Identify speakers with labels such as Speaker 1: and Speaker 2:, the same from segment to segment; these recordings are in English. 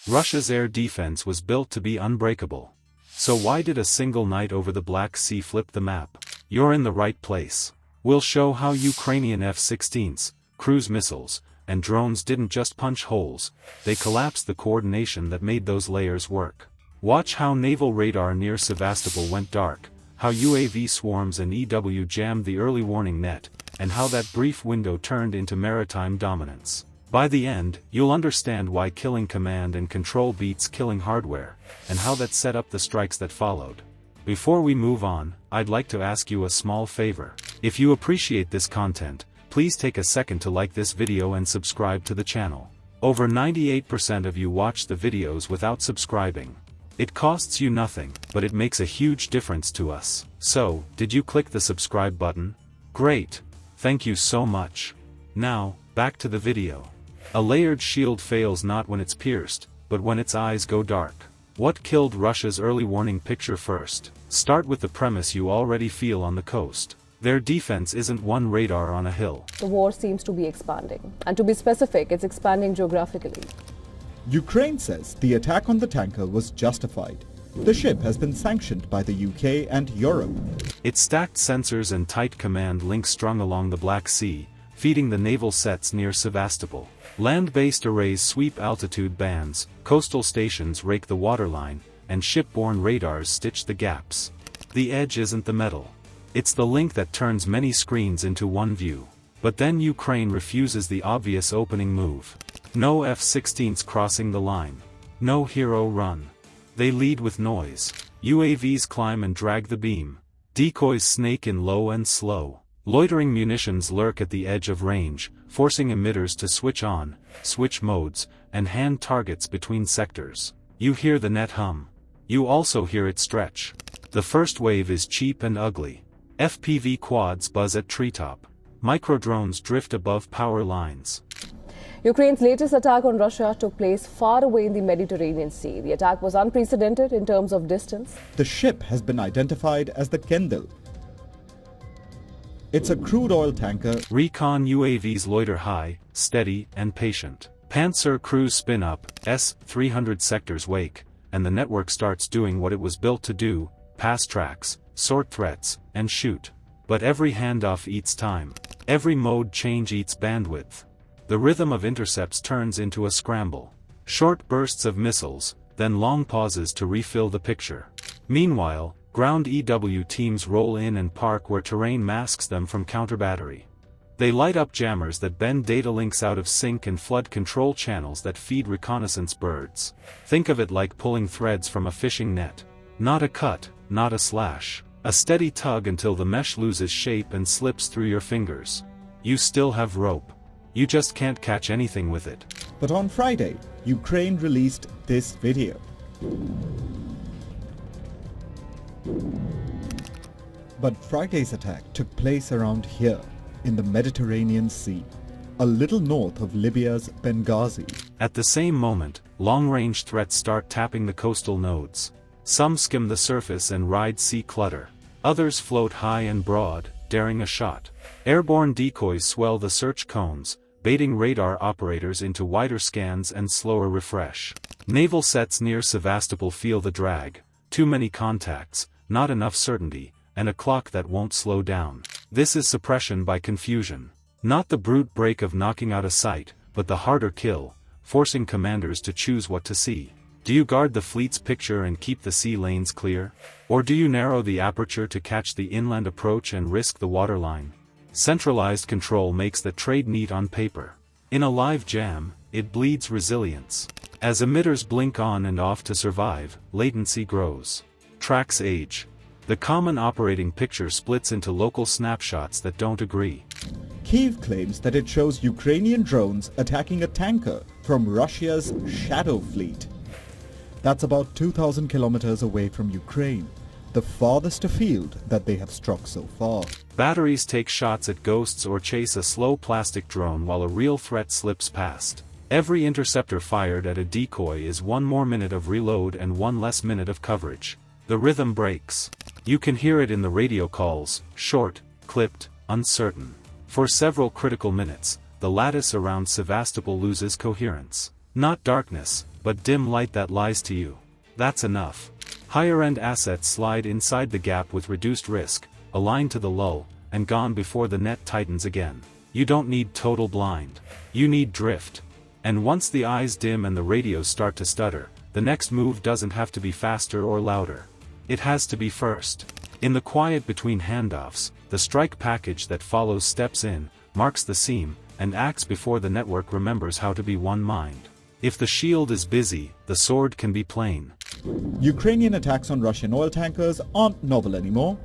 Speaker 1: Russia's air defense was built to be unbreakable. So why did a single night over the Black Sea flip the map? You're in the right place. We'll show how Ukrainian F-16s, cruise missiles, and drones didn't just punch holes, they collapsed the coordination that made those layers work. Watch how naval radar near Sevastopol went dark, how UAV swarms and EW jammed the early warning net, and how that brief window turned into maritime dominance. By the end, you'll understand why killing command and control beats killing hardware, and how that set up the strikes that followed. Before we move on, I'd like to ask you a small favor. If you appreciate this content, please take a second to like this video and subscribe to the channel. Over 98% of you watch the videos without subscribing. It costs you nothing, but it makes a huge difference to us. So, did you click the subscribe button? Great! Thank you so much. Now, back to the video. A layered shield fails not when it's pierced, but when its eyes go dark. What killed Russia's early warning picture first? Start with the premise you already feel on the coast. Their defense isn't one radar on a hill.
Speaker 2: The war seems to be expanding. And to be specific, it's expanding geographically.
Speaker 3: Ukraine says the attack on the tanker was justified. The ship has been sanctioned by the UK and Europe.
Speaker 1: Its stacked sensors and tight command links strung along the Black Sea, feeding the naval sets near Sevastopol. Land-based arrays sweep altitude bands, coastal stations rake the waterline, and shipborne radars stitch the gaps. The edge isn't the metal. It's the link that turns many screens into one view. But then Ukraine refuses the obvious opening move. No F-16s crossing the line. No hero run. They lead with noise. UAVs climb and drag the beam. Decoys snake in low and slow. Loitering munitions lurk at the edge of range, forcing emitters to switch on, switch modes, and hand targets between sectors. You hear the net hum. You also hear it stretch. The first wave is cheap and ugly. FPV quads buzz at treetop. Microdrones drift above power lines.
Speaker 2: Ukraine's latest attack on Russia took place far away in the Mediterranean Sea. The attack was unprecedented in terms of distance.
Speaker 3: The ship has been identified as the Kendall. It's a crude oil tanker.
Speaker 1: Recon UAVs loiter high, steady, and patient. Panzer crews spin up, S-300 sectors wake, and the network starts doing what it was built to do: pass tracks, sort threats, and shoot. But every handoff eats time. Every mode change eats bandwidth. The rhythm of intercepts turns into a scramble. Short bursts of missiles, then long pauses to refill the picture. Meanwhile, ground EW teams roll in and park where terrain masks them from counter-battery. They light up jammers that bend data links out of sync and flood control channels that feed reconnaissance birds. Think of it like pulling threads from a fishing net. Not a cut, not a slash. A steady tug until the mesh loses shape and slips through your fingers. You still have rope. You just can't catch anything with it.
Speaker 3: But on Friday, Ukraine released this video. But Friday's attack took place around here, in the Mediterranean Sea, a little north of Libya's Benghazi.
Speaker 1: At the same moment, long-range threats start tapping the coastal nodes. Some skim the surface and ride sea clutter. Others float high and broad, daring a shot. Airborne decoys swell the search cones, baiting radar operators into wider scans and slower refresh. Naval sets near Sevastopol feel the drag. Too many contacts, not enough certainty, and a clock that won't slow down. This is suppression by confusion. Not the brute break of knocking out a sight, but the harder kill, forcing commanders to choose what to see. Do you guard the fleet's picture and keep the sea lanes clear? Or do you narrow the aperture to catch the inland approach and risk the waterline? Centralized control makes the trade neat on paper. In a live jam, it bleeds resilience. As emitters blink on and off to survive, latency grows. Tracks age. The common operating picture splits into local snapshots that don't agree.
Speaker 3: Kyiv claims that it shows Ukrainian drones attacking a tanker from Russia's Shadow Fleet. That's about 2,000 kilometers away from Ukraine, the farthest afield that they have struck so far.
Speaker 1: Batteries take shots at ghosts or chase a slow plastic drone while a real threat slips past. Every interceptor fired at a decoy is one more minute of reload and one less minute of coverage. The rhythm breaks. You can hear it in the radio calls, short, clipped, uncertain. For several critical minutes, the lattice around Sevastopol loses coherence. Not darkness, but dim light that lies to you. That's enough. Higher-end assets slide inside the gap with reduced risk, aligned to the lull, and gone before the net tightens again. You don't need total blind. You need drift. And once the eyes dim and the radios start to stutter, the next move doesn't have to be faster or louder. It has to be first. In the quiet between handoffs, the strike package that follows steps in, marks the seam, and acts before the network remembers how to be one mind. If the shield is busy, the sword can be plain.
Speaker 3: Ukrainian attacks on Russian oil tankers aren't novel anymore.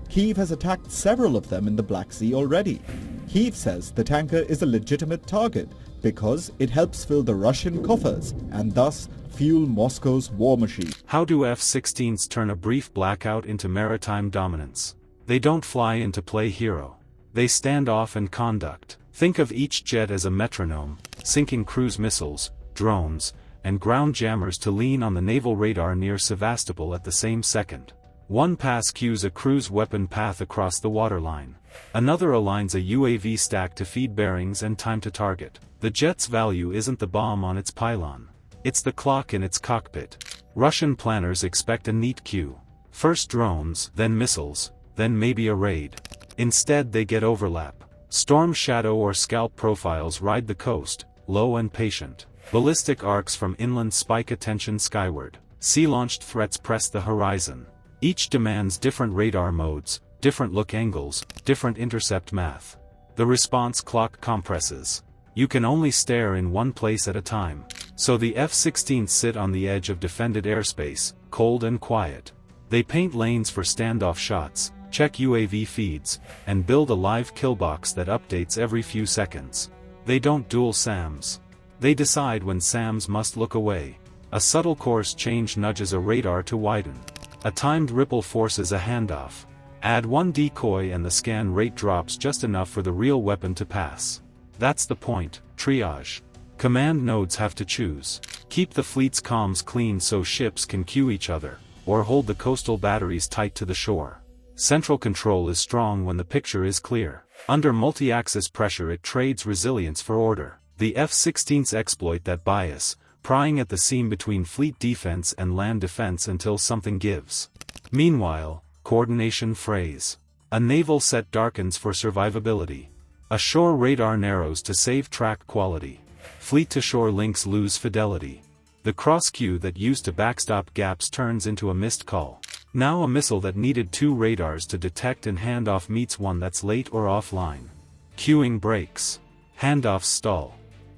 Speaker 3: Kyiv has attacked several of them in the Black Sea already. Kyiv says the tanker is a legitimate target because it helps fill the Russian coffers and thus fuel Moscow's war machine.
Speaker 1: How do F-16s turn a brief blackout into maritime dominance? They don't fly in to play hero. They stand off and conduct. Think of each jet as a metronome, sinking cruise missiles, drones, and ground jammers to lean on the naval radar near Sevastopol at the same second. One pass cues a cruise weapon path across the waterline. Another aligns a UAV stack to feed bearings and time to target. The jet's value isn't the bomb on its pylon. It's the clock in its cockpit. Russian planners expect a neat queue. First drones, then missiles, then maybe a raid. Instead they get overlap. Storm shadow or scalp profiles ride the coast, low and patient. Ballistic arcs from inland spike attention skyward. Sea-launched threats press the horizon. Each demands different radar modes, different look angles, different intercept math. The response clock compresses. You can only stare in one place at a time. So the F-16s sit on the edge of defended airspace, cold and quiet. They paint lanes for standoff shots, check UAV feeds, and build a live kill box that updates every few seconds. They don't duel SAMs. They decide when SAMs must look away. A subtle course change nudges a radar to widen. A timed ripple forces a handoff. Add one decoy and the scan rate drops just enough for the real weapon to pass. That's the point, triage. Command nodes have to choose. Keep the fleet's comms clean so ships can queue each other, or hold the coastal batteries tight to the shore. Central control is strong when the picture is clear. Under multi-axis pressure it trades resilience for order. The F-16s exploit that bias, prying at the seam between fleet defense and land defense until something gives. Meanwhile, coordination frays. A naval set darkens for survivability. A shore radar narrows to save track quality. Fleet-to-shore links lose fidelity. The cross-queue that used to backstop gaps turns into a missed call. Now a missile that needed two radars to detect and hand off meets one that's late or offline. Queuing breaks. Handoffs stall.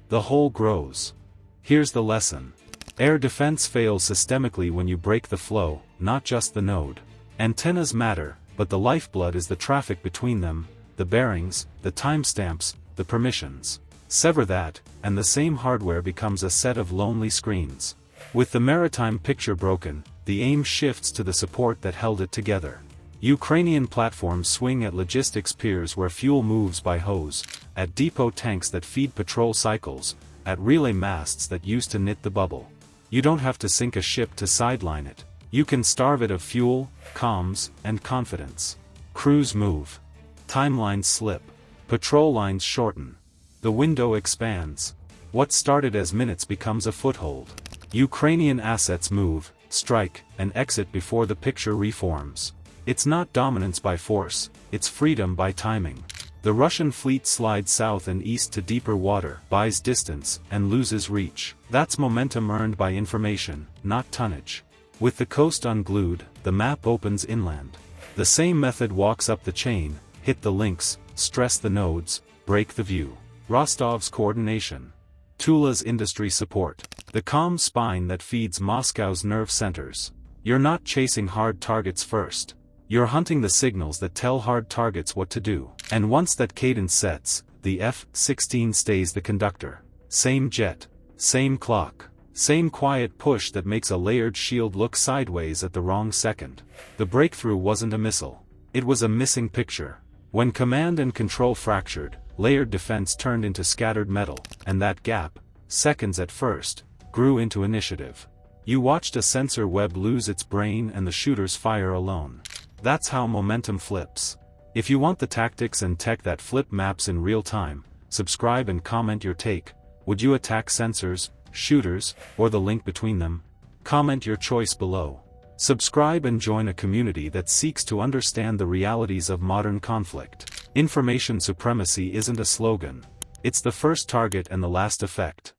Speaker 1: The hole grows. Here's the lesson. Air defense fails systemically when you break the flow, not just the node. Antennas matter, but the lifeblood is the traffic between them, the bearings, the timestamps, the permissions. Sever that, and the same hardware becomes a set of lonely screens. With the maritime picture broken, the aim shifts to the support that held it together. Ukrainian platforms swing at logistics piers where fuel moves by hose, at depot tanks that feed patrol cycles, at relay masts that used to knit the bubble. You don't have to sink a ship to sideline it. You can starve it of fuel, comms, and confidence. Crews move. Timelines slip. Patrol lines shorten. The window expands. What started as minutes becomes a foothold. Ukrainian assets move, strike, and exit before the picture reforms. It's not dominance by force, it's freedom by timing. The Russian fleet slides south and east to deeper water, buys distance, and loses reach. That's momentum earned by information, not tonnage. With the coast unglued, the map opens inland. The same method walks up the chain, hit the links, stress the nodes, break the view. Rostov's coordination. Tula's industry support. The calm spine that feeds Moscow's nerve centers. You're not chasing hard targets first. You're hunting the signals that tell hard targets what to do. And once that cadence sets, the F-16 stays the conductor. Same jet. Same clock. Same quiet push that makes a layered shield look sideways at the wrong second. The breakthrough wasn't a missile. It was a missing picture. When command and control fractured, layered defense turned into scattered metal, and that gap, seconds at first, grew into initiative. You watched a sensor web lose its brain and the shooters fire alone. That's how momentum flips. If you want the tactics and tech that flip maps in real time, subscribe and comment your take. Would you attack sensors, shooters, or the link between them? Comment your choice below. Subscribe and join a community that seeks to understand the realities of modern conflict. Information supremacy isn't a slogan. It's the first target and the last effect.